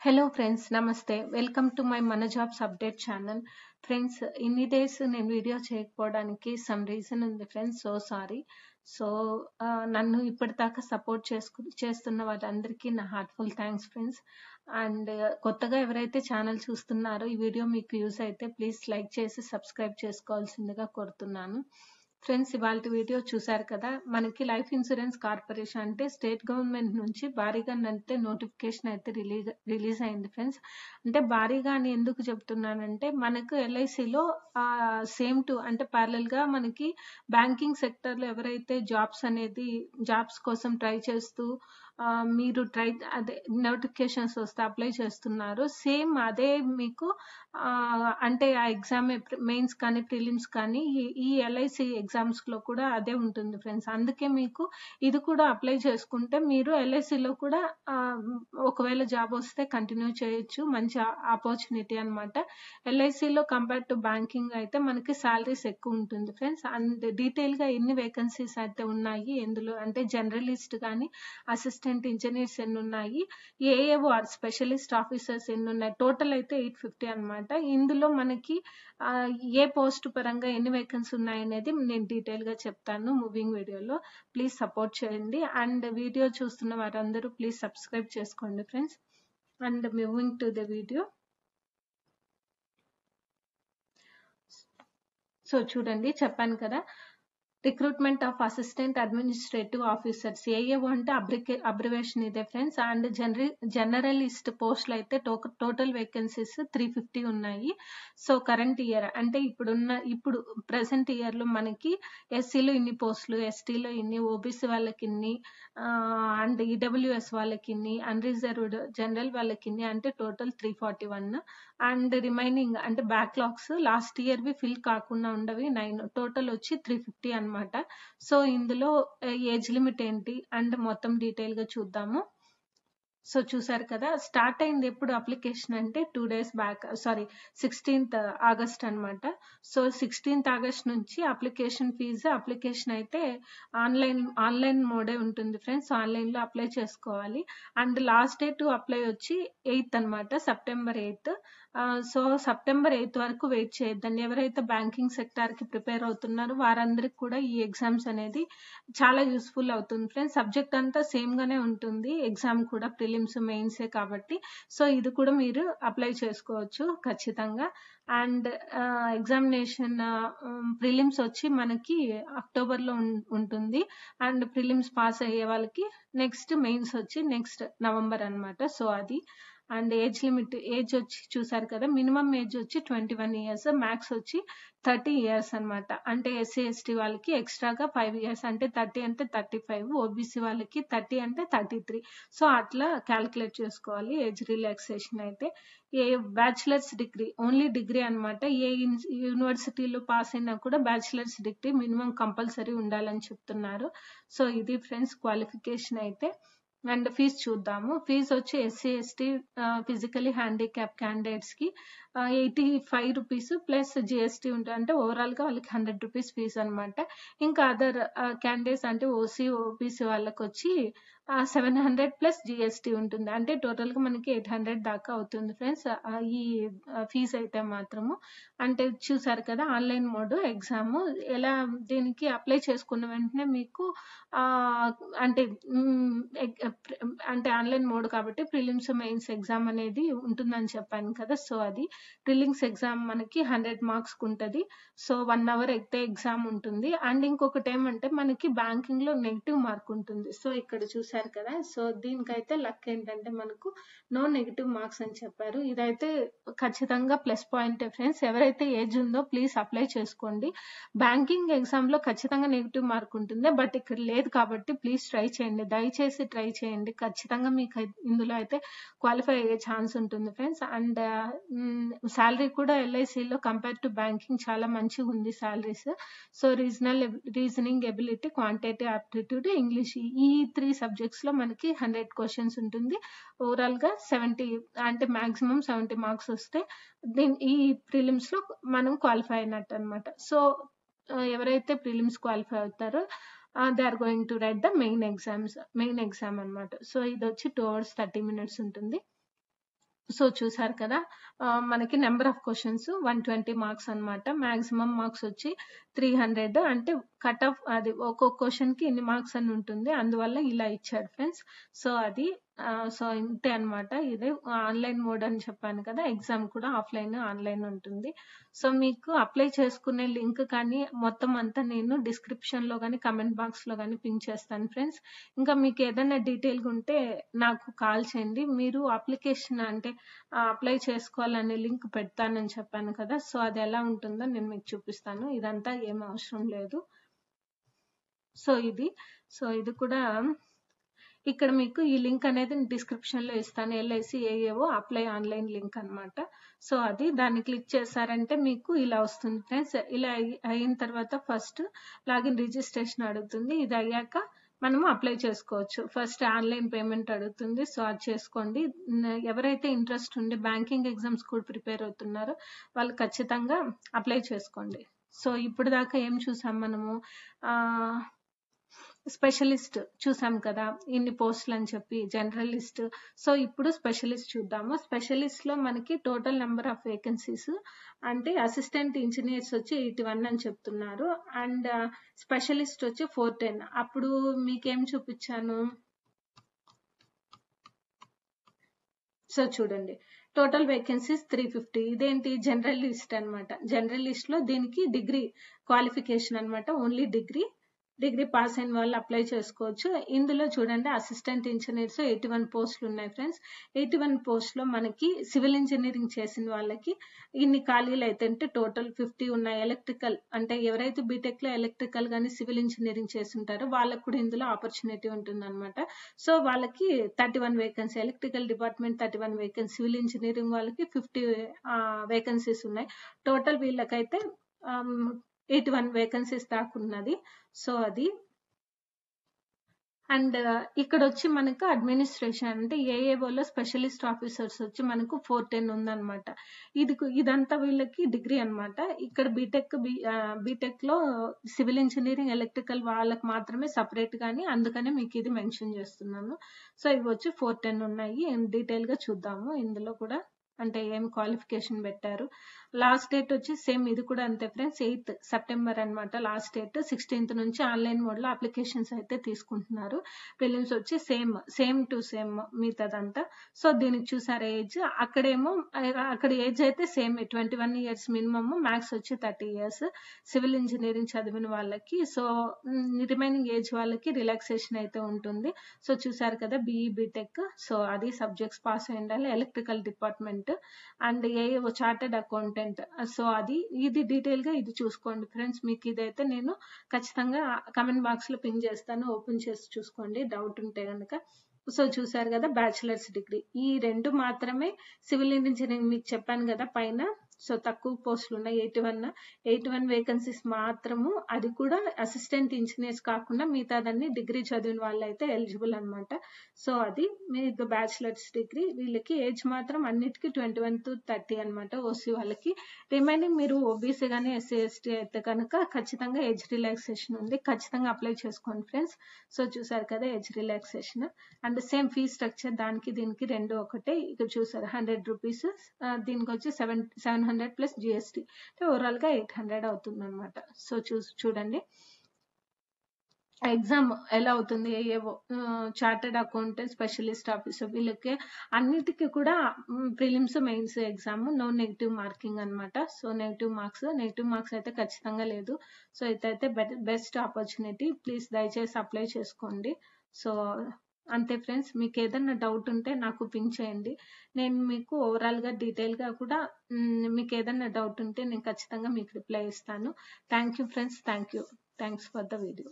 Hello friends నమస్తే welcome to my మన jobs update channel. Friends ఇన్ని డేస్ నేను వీడియో చేయకపోవడానికి సమ్ రీజన్ ఉంది ఫ్రెండ్స్, సో సారీ. సో నన్ను ఇప్పటిదాకా సపోర్ట్ చేస్తున్న వాళ్ళందరికీ నా హార్ట్ఫుల్ థ్యాంక్స్ ఫ్రెండ్స్. అండ్ కొత్తగా ఎవరైతే ఛానల్ చూస్తున్నారో ఈ వీడియో మీకు యూస్ అయితే ప్లీజ్ లైక్ చేసి సబ్స్క్రైబ్ చేసుకోవాల్సిందిగా కోరుతున్నాను. ఫ్రెండ్స్ ఇవాళ వీడియో చూసారు కదా, మనకి లైఫ్ ఇన్సూరెన్స్ కార్పొరేషన్ అంటే స్టేట్ గవర్నమెంట్ నుంచి భారీగా అయితే నోటిఫికేషన్ అయితే రిలీజ్ అయింది ఫ్రెండ్స్. అంటే భారీగా అని ఎందుకు చెప్తున్నానంటే మనకు ఎల్ఐసిలో సేమ్ టు అంటే ప్యారలల్ గా మనకి బ్యాంకింగ్ సెక్టర్ లో ఎవరైతే జాబ్స్ కోసం ట్రై చేస్తూ మీరు అదే నోటిఫికేషన్స్ వస్తే అప్లై చేస్తున్నారు, సేమ్ అదే మీకు అంటే ఆ ఎగ్జామ్ మెయిన్స్ కానీ ప్రిలిమ్స్ కానీ ఈ ఎల్ఐసి ఎగ్జామ్స్ లో కూడా అదే ఉంటుంది ఫ్రెండ్స్. అందుకే మీకు ఇది కూడా అప్లై చేసుకుంటే మీరు ఎల్ఐసిలో కూడా ఒకవేళ జాబ్ వస్తే కంటిన్యూ చేయొచ్చు. మంచి ఆపర్చునిటీ అనమాట. ఎల్ఐసిలో కంపేర్ టు బ్యాంకింగ్ అయితే మనకి సాలరీస్ ఎక్కువ ఉంటుంది ఫ్రెండ్స్. అండ్ డీటెయిల్ గా ఎన్ని వేకెన్సీస్ అయితే ఉన్నాయి ఎందులో అంటే జర్నలిస్ట్ కానీ అసిస్టెంట్ ఇంజనీర్స్ ఎన్ని ఉన్నాయి, ఏఏఓ స్పెషలిస్ట్ ఆఫీసర్స్ ఎన్ని ఉన్నాయి, టోటల్ అయితే 850 అనమాట. ఇందులో మనకి ఏ పోస్ట్ పరంగా ఎన్ని వేకెన్సీ ఉన్నాయి అనేది నేను డీటెయిల్ గా చెప్తాను మూవింగ్ వీడియోలో. ప్లీజ్ సపోర్ట్ చేయండి అండ్ వీడియో చూస్తున్న వారందరూ ప్లీజ్ సబ్స్క్రైబ్ చేసుకోండి friends. And moving to the video. So చూడండి, చెప్పాను కదా, recruitment of assistant administrative officers, AAO అంటే అబ్రివేషన్ ఇదే ఫ్రెండ్స్. అండ్ జనరలిస్ట్ పోస్టులు అయితే టోటల్ వేకెన్సీస్ 350 ఉన్నాయి. సో కరెంట్ ఇయర్ అంటే ఇప్పుడు ప్రెసెంట్ ఇయర్ లో మనకి ఎస్సీలో ఇన్ని పోస్టులు, ఎస్టీలో ఇన్ని, ఓబీసీ వాళ్ళకి ఇన్ని, అండ్ ఈడబ్ల్యూఎస్ వాళ్ళకి ఇన్ని, అన్రిజర్వ్డ్ జనరల్ వాళ్ళకి ఇన్ని, అంటే టోటల్ 341. అండ్ రిమైనింగ్ అంటే బ్యాక్లాగ్స్ లాస్ట్ ఇయర్ వి ఫిల్ కాకుండా ఉండవి 9, టోటల్ వచ్చి 350 అనమాట. సో ఇందులో ఏజ్ లిమిట్ ఏంటి అండ్ మొత్తం డీటెయిల్ గా చూద్దాము. సో చూసారు కదా, స్టార్ట్ అయింది ఎప్పుడు అప్లికేషన్ అంటే 2 days back, sorry 16th August అనమాట. సో 16th ఆగస్ట్ నుంచి అప్లికేషన్ అయితే ఆన్లైన్ మోడే ఉంటుంది ఫ్రెండ్స్. ఆన్లైన్ లో అప్లై చేసుకోవాలి. And last day to apply వచ్చి 8th అనమాట, September 8th. So September 8th వరకు వెయిట్ చేయొద్దండి. ఎవరైతే బ్యాంకింగ్ సెక్టార్ కి ప్రిపేర్ అవుతున్నారో వారందరికి కూడా ఈ ఎగ్జామ్స్ అనేది చాలా యూస్ఫుల్ అవుతుంది ఫ్రెండ్స్. సబ్జెక్ట్ అంతా సేమ్ గానే ఉంటుంది, ఎగ్జామ్ కూడా ప్రిలిమ్స్ మెయిన్సే కాబట్టి. సో ఇది కూడా మీరు అప్లై చేసుకోవచ్చు ఖచ్చితంగా. అండ్ ఎగ్జామినేషన్ ప్రిలిమ్స్ వచ్చి మనకి అక్టోబర్ లో ఉంటుంది. అండ్ ప్రిలిమ్స్ పాస్ అయ్యే వాళ్ళకి నెక్స్ట్ మెయిన్స్ వచ్చి నెక్స్ట్ నవంబర్ అనమాట. సో అది. అండ్ ఏజ్ వచ్చి చూసారు కదా, మినిమం ఏజ్ వచ్చి 21 years, మ్యాక్స్ వచ్చి 30 years అనమాట. అంటే ఎస్సీ ఎస్టీ వాళ్ళకి ఎక్స్ట్రాగా 5 years, అంటే 30 అంటే 35, ఓబీసీ వాళ్ళకి 30 అంటే 33. సో అట్లా క్యాల్కులేట్ చేసుకోవాలి ఏజ్ రిలాక్సేషన్ అయితే. ఏ బ్యాచిలర్స్ డిగ్రీ, ఓన్లీ డిగ్రీ అనమాట. ఏ యూనివర్సిటీలో పాస్ అయినా కూడా బ్యాచిలర్స్ డిగ్రీ మినిమం కంపల్సరీ ఉండాలని చెప్తున్నారు. సో ఇది ఫ్రెండ్స్ క్వాలిఫికేషన్ అయితే. అండ్ ఫీజ్ చూద్దాము. ఫీజ్ వచ్చి SC ST physically handicap candidates కి 85 రూపీస్ ప్లస్ జిఎస్టీ ఉంటుంది. అంటే ఓవరాల్ గా వాళ్ళకి 100 రూపీస్ ఫీజ్ అనమాట. ఇంకా అదర్ క్యాండిడేట్స్ అంటే ఓసీ ఓబీసీ వాళ్ళకి వచ్చి 700 ప్లస్ జిఎస్టీ ఉంటుంది. అంటే టోటల్ గా మనకి 800 దాకా అవుతుంది ఫ్రెండ్స్ ఈ ఫీజ్ అయితే మాత్రము. అంటే చూసారు కదా, ఆన్లైన్ మోడ్ ఎగ్జామ్. ఎలా దీనికి అప్లై చేసుకున్న వెంటనే మీకు అంటే ఆన్లైన్ మోడ్ కాబట్టి ప్రిలిమ్స్ మెయిన్స్ ఎగ్జామ్ అనేది ఉంటుందని చెప్పాను కదా. సో అది ప్రిలిమ్స్ ఎగ్జామ్ మనకి 100 మార్క్స్ ఉంటుంది. సో 1 hour అయితే ఎగ్జామ్ ఉంటుంది. అండ్ ఇంకొకటి ఏమంటే మనకి బ్యాంకింగ్ లో నెగిటివ్ మార్క్ ఉంటుంది. సో ఇక్కడ చూసారు కదా, సో దీనికైతే లక్ ఏంటంటే మనకు నో నెగిటివ్ మార్క్స్ అని చెప్పారు. ఇదైతే ఖచ్చితంగా ప్లస్ పాయింట్ ఫ్రెండ్స్. ఎవరైతే ఏజ్ ఉందో ప్లీజ్ అప్లై చేసుకోండి. బ్యాంకింగ్ ఎగ్జామ్ లో ఖచ్చితంగా నెగిటివ్ మార్క్ ఉంటుంది, బట్ ఇక్కడ లేదు కాబట్టి ప్లీజ్ ట్రై చేయండి, దయచేసి ట్రై చేయండి. ఖచ్చితంగా మీకు ఇందులో అయితే క్వాలిఫై అయ్యే ఛాన్స్ ఉంటుంది ఫ్రెండ్స్. అండ్ శాలరీ కూడా ఎల్ఐసిలో కంపేర్ టు బ్యాంకింగ్ చాలా మంచిగా ఉంది salaries. So reasoning ability, quantitative aptitude, English, ఈ 3 సబ్జెక్ట్స్ లో మనకి 100 క్వశ్చన్స్ ఉంటుంది. ఓవరాల్ గా 70 అంటే మాక్సిమం 70 మార్క్స్ వస్తే ఈ ప్రిలిమ్స్ లో మనం క్వాలిఫై అయినట్టు అనమాట. సో ఎవరైతే ప్రిలిమ్స్ క్వాలిఫై అవుతారో they are going to write the main exam అనమాట. సో ఇది వచ్చి 2 hours 30 minutes ఉంటుంది. సో చూసారు కదా, మనకి నెంబర్ ఆఫ్ క్వశ్చన్స్ 120 మార్క్స్ అన్నమాట. మాక్సిమం మార్క్స్ వచ్చి 300. అంటే కట్ ఆఫ్ అది ఒక్కొక్క క్వశ్చన్ కి ఇన్ని మార్క్స్ అని ఉంటుంది, అందువల్ల ఇలా ఇచ్చాడు ఫ్రెండ్స్. సో అది సో ఇంతే అన్నమాట. ఇదే ఆన్లైన్ మోడ్ అని చెప్పాను కదా, ఎగ్జామ్ కూడా ఆఫ్లైన్ ఆన్లైన్ ఉంటుంది. సో మీకు అప్లై చేసుకునే లింక్ కానీ మొత్తం అంతా నేను డిస్క్రిప్షన్ లో కానీ కమెంట్ బాక్స్ లో కానీ పిన్ చేస్తాను ఫ్రెండ్స్. ఇంకా మీకు ఏదైనా డీటెయిల్ ఉంటే నాకు కాల్ చేయండి. మీరు అప్లికేషన్ అంటే అప్లై చేసుకోవాలనే లింక్ పెడతానని చెప్పాను కదా, సో అది ఎలా ఉంటుందో నేను మీకు చూపిస్తాను. ఇదంతా ఏం అవసరం లేదు. సో ఇది కూడా ఇక్కడ మీకు ఈ లింక్ అనేది డిస్క్రిప్షన్ లో ఇస్తాను. LIC AAO apply online link అన్నమాట. సో అది దాన్ని క్లిక్ చేశారంటే మీకు ఇలా వస్తుంది ఫ్రెండ్స్. ఇలా అయిన తర్వాత ఫస్ట్ లాగిన్ రిజిస్ట్రేషన్ అడుగుతుంది. ఇది అయ్యాక మనము అప్లై చేసుకోవచ్చు. ఫస్ట్ ఆన్లైన్ పేమెంట్ అడుగుతుంది, సో అది చేసుకోండి. ఎవరైతే ఇంట్రెస్ట్ ఉండి బ్యాంకింగ్ ఎగ్జామ్స్ కూడా ప్రిపేర్ అవుతున్నారో వాళ్ళు ఖచ్చితంగా అప్లై చేసుకోండి. సో ఇప్పుడు దాకా ఏం చూసాం మనము, స్పెషలిస్ట్ చూసాం కదా ఇన్ని పోస్టులు అని చెప్పి, జనరలిస్ట్. సో ఇప్పుడు స్పెషలిస్ట్ చూద్దాము. స్పెషలిస్ట్ లో మనకి టోటల్ నెంబర్ ఆఫ్ వేకెన్సీస్ అంటే అసిస్టెంట్ ఇంజనీర్స్ వచ్చి 81 అని చెప్తున్నారు, అండ్ స్పెషలిస్ట్ వచ్చి 410. అప్పుడు మీకేం చూపించాను, సో చూడండి టోటల్ వేకెన్సీస్ 350. ఇదేంటి జనరల్ లిస్ట్ అనమాట. జనరల్ లిస్ట్ లో దీనికి డిగ్రీ క్వాలిఫికేషన్ అనమాట, ఓన్లీ డిగ్రీ పాస్ అయిన వాళ్ళు అప్లై చేసుకోవచ్చు. ఇందులో చూడండి అసిస్టెంట్ ఇంజనీర్స్ 81 పోస్టులు ఉన్నాయి ఫ్రెండ్స్. 81 పోస్ట్ లో మనకి సివిల్ ఇంజనీరింగ్ చేసిన వాళ్ళకి ఇన్ని ఖాళీలు అయితే టోటల్ 50 ఉన్నాయి. ఎలక్ట్రికల్ అంటే ఎవరైతే బీటెక్ లో ఎలక్ట్రికల్ గానీ సివిల్ ఇంజనీరింగ్ చేస్తుంటారో వాళ్ళకి కూడా ఇందులో ఆపర్చునిటీ ఉంటుంది అనమాట. సో వాళ్ళకి 31 vacancy, electrical department 31 vacancy, civil engineering వాళ్ళకి 50 వేకెన్సీస్ ఉన్నాయి. టోటల్ వీళ్ళకైతే 81 వేకెన్సీస్ దాకా ఉన్నది. సో అది అండ్ ఇక్కడ వచ్చి మనకు అడ్మినిస్ట్రేషన్ అంటే ఏఏఓలో స్పెషలిస్ట్ ఆఫీసర్స్ వచ్చి మనకు 410 ఉందన్నమాట. ఇదంతా వీళ్ళకి డిగ్రీ అన్నమాట. ఇక్కడ బీటెక్ లో సివిల్ ఇంజనీరింగ్ ఎలక్ట్రికల్ వాళ్ళకి మాత్రమే సపరేట్ గానీ, అందుకనే మీకు ఇది మెన్షన్ చేస్తున్నాను. సో ఇవి వచ్చి 410 ఉన్నాయి. డీటెయిల్ గా చూద్దాము. ఇందులో కూడా అంటే ఏం క్వాలిఫికేషన్ పెట్టారు. లాస్ట్ డేట్ వచ్చి సేమ్ ఇది కూడా అంతే ఫ్రెండ్స్, 8 సెప్టెంబర్ అన్నమాట లాస్ట్ డేట్. 16th నుంచి ఆన్లైన్ మోడ్ లో అప్లికేషన్స్ అయితే తీసుకుంటున్నారు. ప్రిలిమ్స్ వచ్చి సేమ్ టు సేమ్ మిగతాదంతా. సో దీనికి చూసారా ఏజ్, అక్కడ ఏజ్ అయితే సేమ్ 21 ఇయర్స్ మినిమమ్, మ్యాథ్స్ వచ్చి 30 ఇయర్స్ సివిల్ ఇంజనీరింగ్ చదివిన వాళ్ళకి. సో రిమైనింగ్ ఏజ్ వాళ్ళకి రిలాక్సేషన్ అయితే ఉంటుంది. సో చూసారు కదా బీఈ బీటెక్, సో అది సబ్జెక్ట్స్ పాస్ అయి ఉండాలి. Electrical department and AAO chartered accountant. So ఇది డీటెయిల్ గా ఇది చూసుకోండి ఫ్రెండ్స్. మీకు ఇదైతే నేను ఖచ్చితంగా కమెంట్ బాక్స్ లో పిన్ చేస్తాను, ఓపెన్ చేసి చూసుకోండి డౌట్ ఉంటే గనక. సో చూసారు కదా బ్యాచిలర్స్ డిగ్రీ, ఈ 2 మాత్రమే సివిల్ ఇంజనీరింగ్ మీకు చెప్పాను కదా పైన. సో తక్కువ పోస్టులు ఉన్నాయి, 81 వేకెన్సీస్ మాత్రము. అది కూడా అసిస్టెంట్ ఇంజనీర్స్ కాకుండా మిగతాదన్నీ డిగ్రీ చదివిన వాళ్ళు అయితే ఎలిజిబుల్ అనమాట. సో అది మీకు బ్యాచిలర్స్ డిగ్రీ. వీళ్ళకి ఏజ్ మాత్రం అన్నిటికీ 21 to 30 అనమాట ఓసీ వాళ్ళకి. రిమైనింగ్ మీరు ఓబీసీ కానీ ఎస్సీ ఎస్టీ అయితే కనుక ఖచ్చితంగా ఏజ్ రిలాక్సేషన్ ఉంది, ఖచ్చితంగా అప్లై చేసుకోండి ఫ్రెండ్స్. సో చూసారు కదా age relaxation and same fee structure దానికి దీనికి రెండు ఒకటే. ఇక్కడ చూసారు 100 రూపీస్, దీనికి వచ్చి 700 ప్లస్ జిఎస్టీ, ఓవరాల్ గా 800 అవుతుంది అనమాట. సో చూడండి ఎగ్జామ్ ఎలా అవుతుంది. ఏవో చార్టెడ్ అకౌంటెంట్ స్పెషలిస్ట్ ఆఫీసర్ వీళ్ళకి అన్నిటికీ కూడా prelims mains exam no negative marking అనమాట. సో నెగిటివ్ మార్క్స్ అయితే ఖచ్చితంగా లేదు. సో ఇదైతే బెస్ట్ ఆపర్చునిటీ, ప్లీజ్ దయచేసి అప్లై చేసుకోండి. సో అంతే ఫ్రెండ్స్. మీకు ఏదైనా డౌట్ ఉంటే నాకు పింక్ చేయండి, నేను మీకు ఓవరాల్ గా డీటెయిల్ గా కూడా మీకు ఏదైనా డౌట్ ఉంటే నేను ఖచ్చితంగా మీకు రిప్లై ఇస్తాను. Thank you friends, thanks for the video.